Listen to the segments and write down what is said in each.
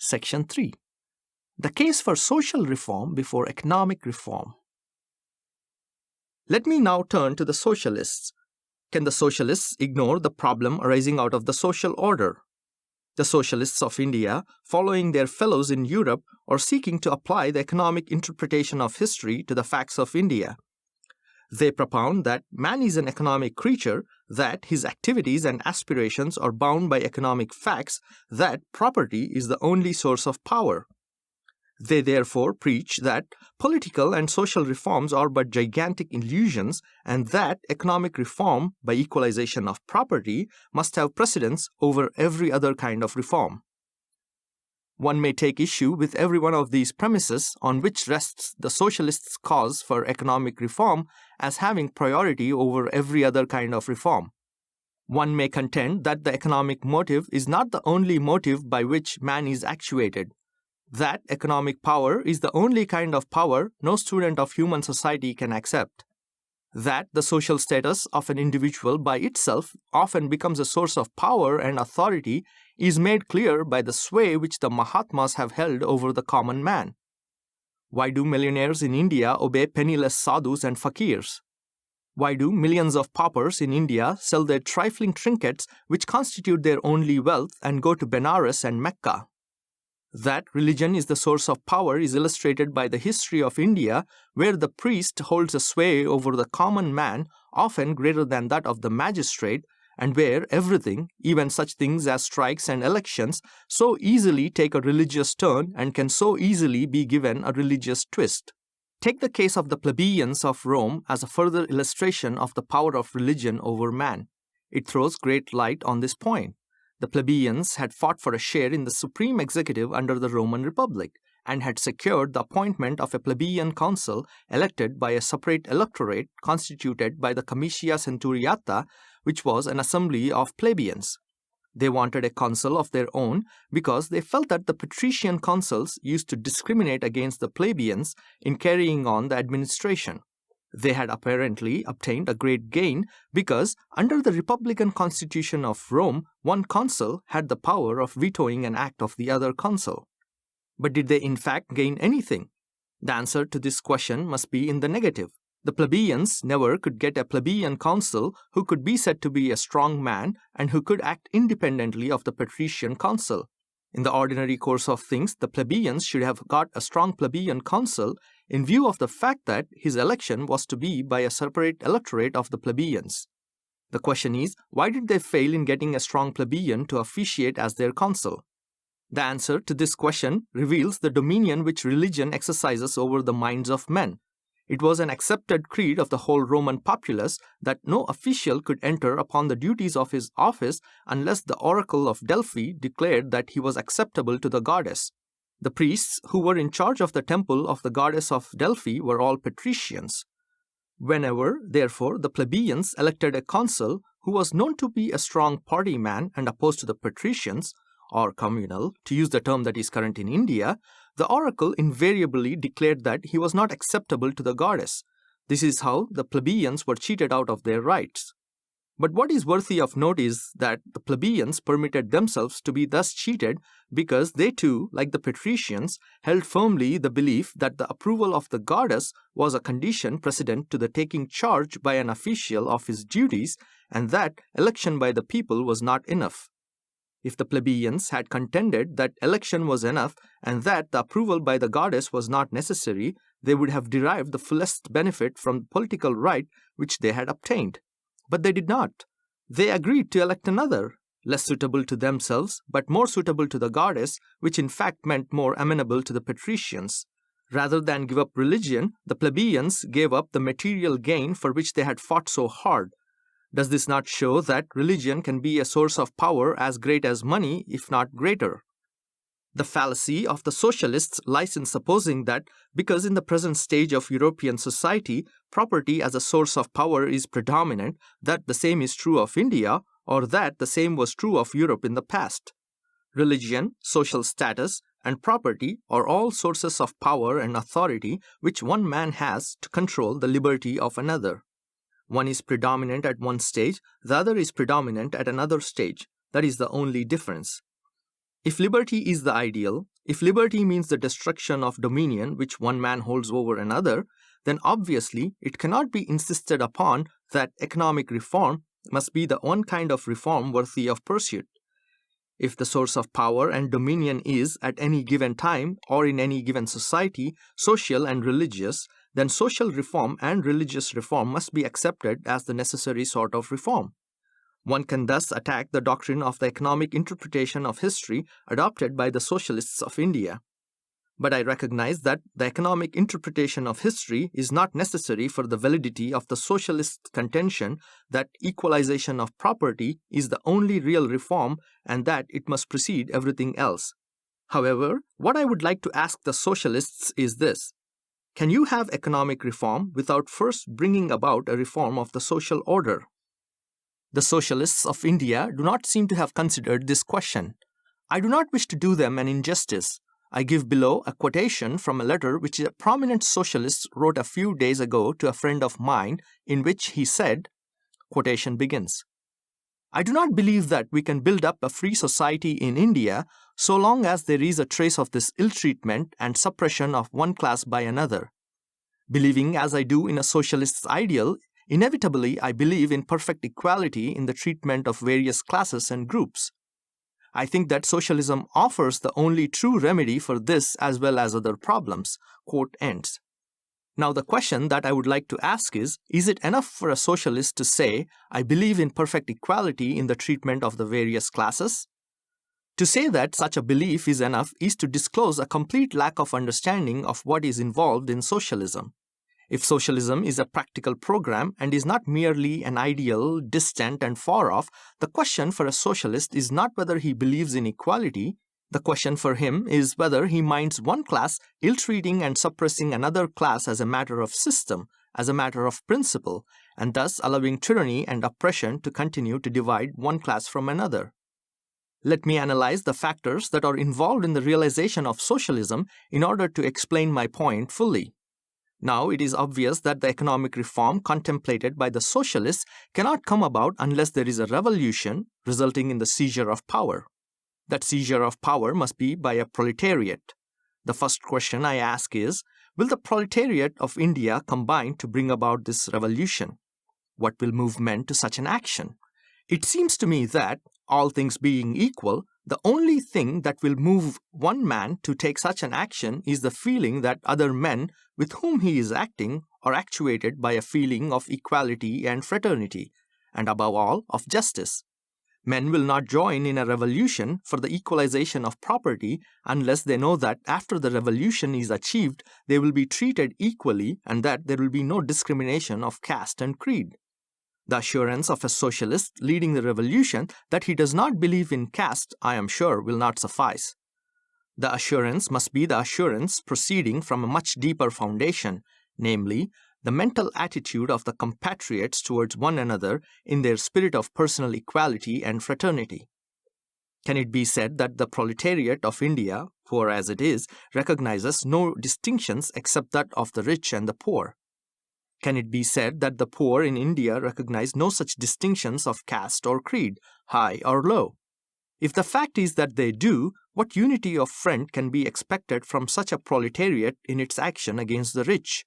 Section 3. The case for social reform before economic reform. Let me now turn to the socialists. Can the socialists ignore the problem arising out of the social order? The socialists of India, following their fellows in Europe, are seeking to apply the economic interpretation of history to the facts of India. They propound that man is an economic creature, that his activities and aspirations are bound by economic facts, that property is the only source of power. They therefore preach that political and social reforms are but gigantic illusions and that economic reform by equalization of property must have precedence over every other kind of reform. One may take issue with every one of these premises on which rests the socialists' cause for economic reform as having priority over every other kind of reform. One may contend that the economic motive is not the only motive by which man is actuated, that economic power is the only kind of power no student of human society can accept, that the social status of an individual by itself often becomes a source of power and authority is made clear by the sway which the Mahatmas have held over the common man. Why do millionaires in India obey penniless sadhus and fakirs? Why do millions of paupers in India sell their trifling trinkets which constitute their only wealth and go to Benares and Mecca? That religion is the source of power is illustrated by the history of India, where the priest holds a sway over the common man often greater than that of the magistrate, and where everything, even such things as strikes and elections, so easily take a religious turn and can so easily be given a religious twist. Take the case of the plebeians of Rome as a further illustration of the power of religion over man. It throws great light on this point. The plebeians had fought for a share in the supreme executive under the Roman Republic and had secured the appointment of a plebeian council elected by a separate electorate constituted by the Comitia Centuriata, which was an assembly of plebeians. They wanted a council of their own because they felt that the patrician councils used to discriminate against the plebeians in carrying on the administration. They had apparently obtained a great gain because, under the Republican Constitution of Rome, one consul had the power of vetoing an act of the other consul. But did they in fact gain anything? The answer to this question must be in the negative. The plebeians never could get a plebeian consul who could be said to be a strong man and who could act independently of the patrician consul. In the ordinary course of things, the plebeians should have got a strong plebeian consul in view of the fact that his election was to be by a separate electorate of the plebeians. The question is, why did they fail in getting a strong plebeian to officiate as their consul? The answer to this question reveals the dominion which religion exercises over the minds of men. It was an accepted creed of the whole Roman populace that no official could enter upon the duties of his office unless the oracle of Delphi declared that he was acceptable to the goddess. The priests who were in charge of the temple of the goddess of Delphi were all patricians. Whenever, therefore, the plebeians elected a consul who was known to be a strong party man and opposed to the patricians, or communal, to use the term that is current in India, the oracle invariably declared that he was not acceptable to the goddess. This is how the plebeians were cheated out of their rights. But what is worthy of note is that the plebeians permitted themselves to be thus cheated because they too, like the patricians, held firmly the belief that the approval of the goddess was a condition precedent to the taking charge by an official of his duties, and that election by the people was not enough. If the plebeians had contended that election was enough and that the approval by the goddess was not necessary, they would have derived the fullest benefit from the political right which they had obtained. But they did not. They agreed to elect another, less suitable to themselves, but more suitable to the goddess, which in fact meant more amenable to the patricians. Rather than give up religion, the plebeians gave up the material gain for which they had fought so hard. Does this not show that religion can be a source of power as great as money, if not greater? The fallacy of the socialists lies in supposing that because in the present stage of European society, property as a source of power is predominant, that the same is true of India, or that the same was true of Europe in the past. Religion, social status, and property are all sources of power and authority which one man has to control the liberty of another. One is predominant at one stage, the other is predominant at another stage. That is the only difference. If liberty is the ideal, if liberty means the destruction of dominion which one man holds over another, then obviously it cannot be insisted upon that economic reform must be the one kind of reform worthy of pursuit. If the source of power and dominion is, at any given time or in any given society, social and religious, then social reform and religious reform must be accepted as the necessary sort of reform. One can thus attack the doctrine of the economic interpretation of history adopted by the socialists of India. But I recognize that the economic interpretation of history is not necessary for the validity of the socialist contention that equalization of property is the only real reform and that it must precede everything else. However, what I would like to ask the socialists is this: can you have economic reform without first bringing about a reform of the social order? The socialists of India do not seem to have considered this question. I do not wish to do them an injustice. I give below a quotation from a letter which a prominent socialist wrote a few days ago to a friend of mine, in which he said, quotation begins, "I do not believe that we can build up a free society in India so long as there is a trace of this ill-treatment and suppression of one class by another. Believing as I do in a socialist's ideal, inevitably I believe in perfect equality in the treatment of various classes and groups. I think that socialism offers the only true remedy for this as well as other problems." Quote ends. Now the question that I would like to ask is it enough for a socialist to say, "I believe in perfect equality in the treatment of the various classes"? To say that such a belief is enough is to disclose a complete lack of understanding of what is involved in socialism. If socialism is a practical program and is not merely an ideal, distant and far off, the question for a socialist is not whether he believes in equality. The question for him is whether he minds one class ill-treating and suppressing another class as a matter of system, as a matter of principle, and thus allowing tyranny and oppression to continue to divide one class from another. Let me analyze the factors that are involved in the realization of socialism in order to explain my point fully. Now, it is obvious that the economic reform contemplated by the socialists cannot come about unless there is a revolution resulting in the seizure of power. That seizure of power must be by a proletariat. The first question I ask is, will the proletariat of India combine to bring about this revolution? What will move men to such an action? It seems to me that, all things being equal, the only thing that will move one man to take such an action is the feeling that other men with whom he is acting are actuated by a feeling of equality and fraternity, and above all, of justice. Men will not join in a revolution for the equalization of property unless they know that after the revolution is achieved, they will be treated equally and that there will be no discrimination of caste and creed. The assurance of a socialist leading the revolution that he does not believe in caste, I am sure, will not suffice. The assurance must be the assurance proceeding from a much deeper foundation, namely, the mental attitude of the compatriots towards one another in their spirit of personal equality and fraternity. Can it be said that the proletariat of India, poor as it is, recognizes no distinctions except that of the rich and the poor? Can it be said that the poor in India recognize no such distinctions of caste or creed, high or low? If the fact is that they do, what unity of front can be expected from such a proletariat in its action against the rich?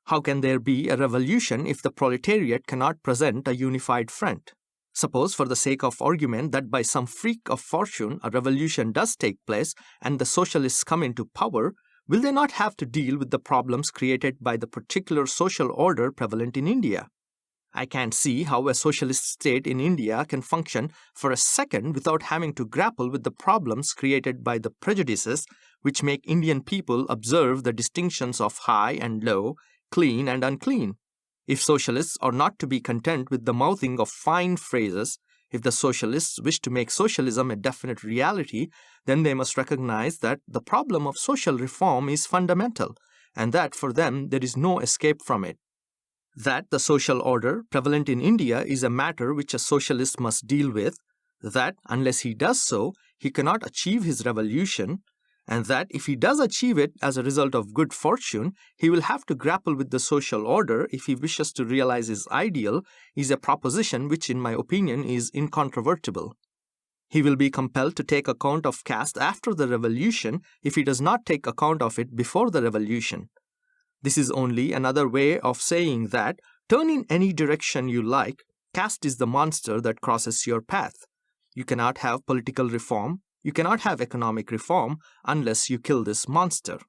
How can there be a revolution if the proletariat cannot present a unified front? Suppose, for the sake of argument, that by some freak of fortune a revolution does take place and the socialists come into power, will they not have to deal with the problems created by the particular social order prevalent in India? I can't see how a socialist state in India can function for a second without having to grapple with the problems created by the prejudices which make Indian people observe the distinctions of high and low, clean and unclean. If socialists are not to be content with the mouthing of fine phrases, if the socialists wish to make socialism a definite reality, then they must recognize that the problem of social reform is fundamental, and that for them there is no escape from it. That the social order prevalent in India is a matter which a socialist must deal with, that unless he does so, he cannot achieve his revolution, and that if he does achieve it as a result of good fortune, he will have to grapple with the social order if he wishes to realize his ideal, is a proposition which, in my opinion, is incontrovertible. He will be compelled to take account of caste after the revolution if he does not take account of it before the revolution. This is only another way of saying that, turn in any direction you like, caste is the monster that crosses your path. You cannot have political reform, you cannot have economic reform unless you kill this monster.